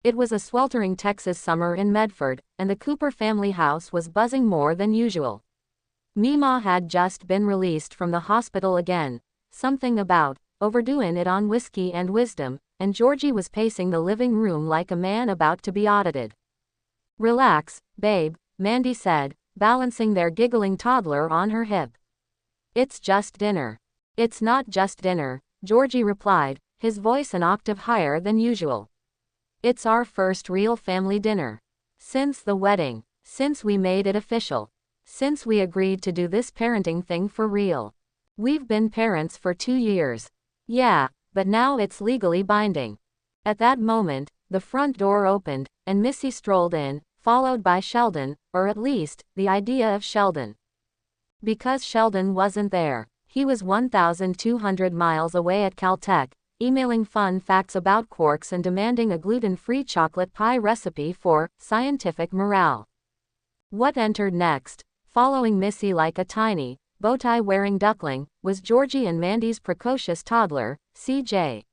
It was a sweltering Texas summer in Medford, and the Cooper family house was buzzing more than usual. Mima had just been released from the hospital again, something about overdoing it on whiskey and wisdom, and Georgie was pacing the living room like a man about to be audited. "Relax, babe," Mandy said, balancing their giggling toddler on her hip. "It's just dinner." "It's not just dinner," Georgie replied, his voice an octave higher than usual. "It's our first real family dinner. Since the wedding. Since we made it official. Since we agreed to do this parenting thing for real. We've been parents for 2 years. Yeah, but now it's legally binding." At that moment, the front door opened, and Missy strolled in, followed by Sheldon, or at least, the idea of Sheldon. Because Sheldon wasn't there. He was 1,200 miles away at Caltech, emailing fun facts about quarks and demanding a gluten-free chocolate pie recipe for scientific morale. What entered next, following Missy like a tiny, bow-tie-wearing duckling, was Georgie and Mandy's precocious toddler, C.J.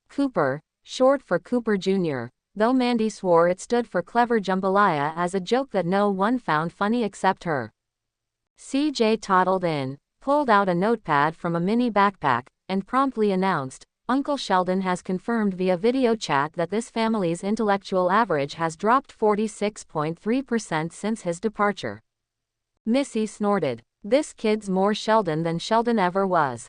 Cooper, short for Cooper Jr., though Mandy swore it stood for Clever Jambalaya as a joke that no one found funny except her. C.J. toddled in, pulled out a notepad from a mini backpack, and promptly announced, "Uncle Sheldon has confirmed via video chat that this family's intellectual average has dropped 46.3% since his departure." Missy snorted. "This kid's more Sheldon than Sheldon ever was."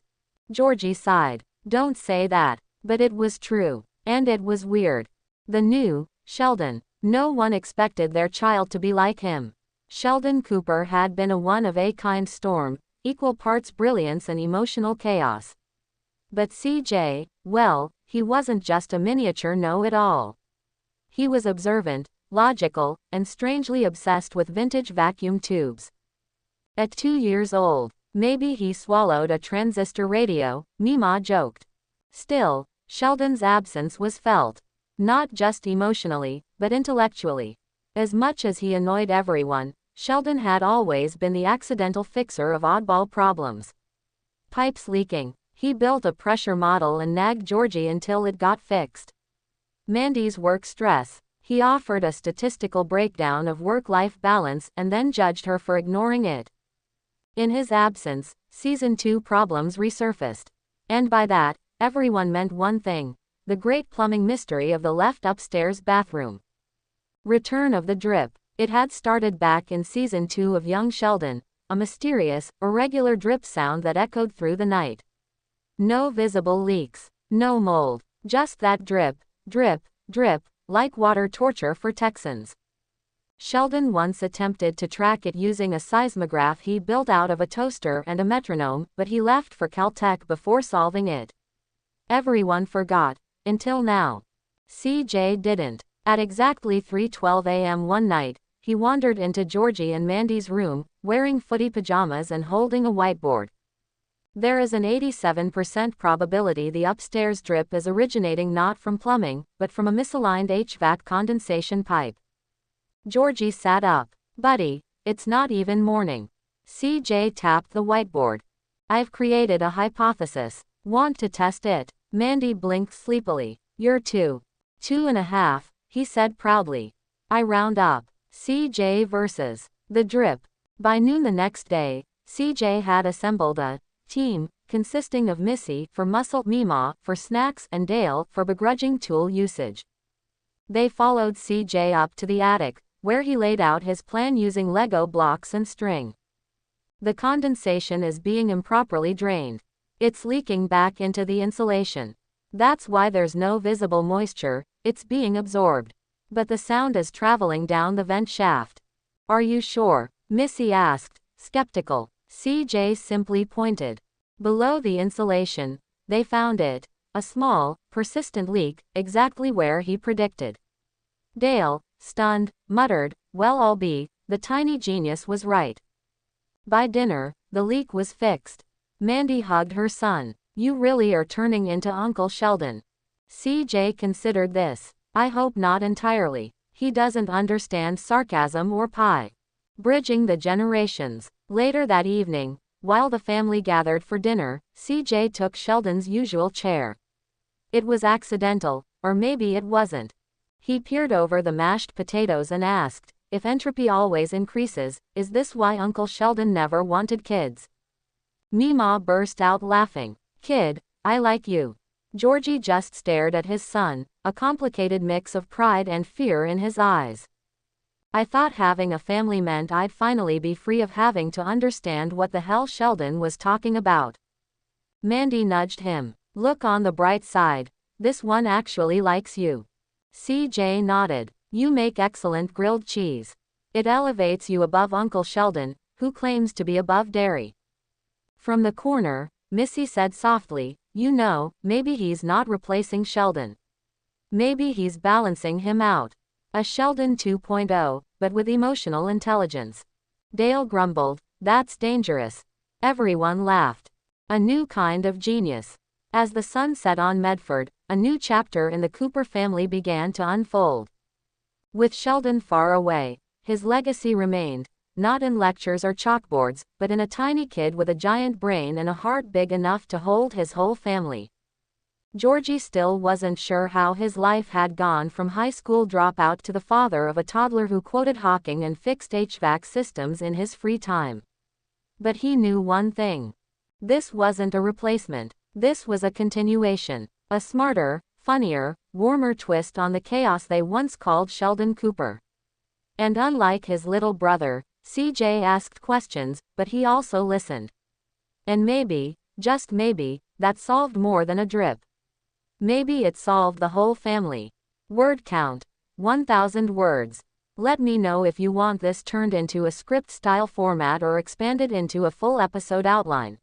Georgie sighed. "Don't say that." But it was true. And it was weird. The new Sheldon. No one expected their child to be like him. Sheldon Cooper had been a one-of-a-kind storm, equal parts brilliance and emotional chaos. But CJ, well, he wasn't just a miniature know-it-all. He was observant, logical, and strangely obsessed with vintage vacuum tubes. At 2 years old, maybe he swallowed a transistor radio, Mima joked. Still, Sheldon's absence was felt. Not just emotionally, but intellectually. As much as he annoyed everyone, Sheldon had always been the accidental fixer of oddball problems. Pipes leaking. He built a pressure model and nagged Georgie until it got fixed. Mandy's work stress. He offered a statistical breakdown of work-life balance and then judged her for ignoring it. In his absence, Season 2 problems resurfaced. And by that, everyone meant one thing: the great plumbing mystery of the left upstairs bathroom. Return of the drip. It had started back in Season 2 of Young Sheldon, a mysterious, irregular drip sound that echoed through the night. No visible leaks. No mold. Just that drip, drip, drip, like water torture for Texans. Sheldon once attempted to track it using a seismograph he built out of a toaster and a metronome, but he left for Caltech before solving it. Everyone forgot. Until now. CJ didn't. At exactly 3:12 a.m. one night, he wandered into Georgie and Mandy's room, wearing footy pajamas and holding a whiteboard. There is an 87% probability the upstairs drip is originating not from plumbing, but from a misaligned HVAC condensation pipe. Georgie sat up. "Buddy, it's not even morning." CJ tapped the whiteboard. "I've created a hypothesis. Want to test it?" Mandy blinked sleepily. "You're 2.5, he said proudly. "I round up." CJ versus the drip. By noon the next day, CJ had assembled a team, consisting of Missy for muscle, Mima for snacks, and Dale for begrudging tool usage. They followed CJ up to the attic, where he laid out his plan using Lego blocks and string. "The condensation is being improperly drained. It's leaking back into the insulation. That's why there's no visible moisture, it's being absorbed. But the sound is traveling down the vent shaft." "Are you sure?" Missy asked, skeptical. CJ simply pointed. Below the insulation, they found it. A small, persistent leak, exactly where he predicted. Dale, stunned, muttered, "Well, I'll be, the tiny genius was right." By dinner, the leak was fixed. Mandy hugged her son. "You really are turning into Uncle Sheldon." CJ considered this. "I hope not entirely. He doesn't understand sarcasm or pie." Bridging the generations. Later that evening, while the family gathered for dinner, CJ took Sheldon's usual chair. It was accidental, or maybe it wasn't. He peered over the mashed potatoes and asked, if entropy always increases, is this why Uncle Sheldon never wanted kids? Meemaw burst out laughing. Kid, I like you. Georgie just stared at his son, a complicated mix of pride and fear in his eyes. I thought having a family meant I'd finally be free of having to understand what the hell Sheldon was talking about. Mandy nudged him. Look on the bright side. This one actually likes you. CJ nodded. You make excellent grilled cheese. It elevates you above Uncle Sheldon, who claims to be above dairy. From the corner, Missy said softly, you know, maybe he's not replacing Sheldon. Maybe he's balancing him out. A Sheldon 2.0, but with emotional intelligence. Dale grumbled, that's dangerous. Everyone laughed. A new kind of genius. As the sun set on Medford, a new chapter in the Cooper family began to unfold. With Sheldon far away, his legacy remained, not in lectures or chalkboards, but in a tiny kid with a giant brain and a heart big enough to hold his whole family. Georgie still wasn't sure how his life had gone from high school dropout to the father of a toddler who quoted Hawking and fixed HVAC systems in his free time. But he knew one thing. This wasn't a replacement. This was a continuation. A smarter, funnier, warmer twist on the chaos they once called Sheldon Cooper. And unlike his little brother, CJ asked questions, but he also listened. And maybe, just maybe, that solved more than a drip. Maybe it solved the whole family. Word count. 1,000 words. Let me know if you want this turned into a script-style format or expanded into a full episode outline.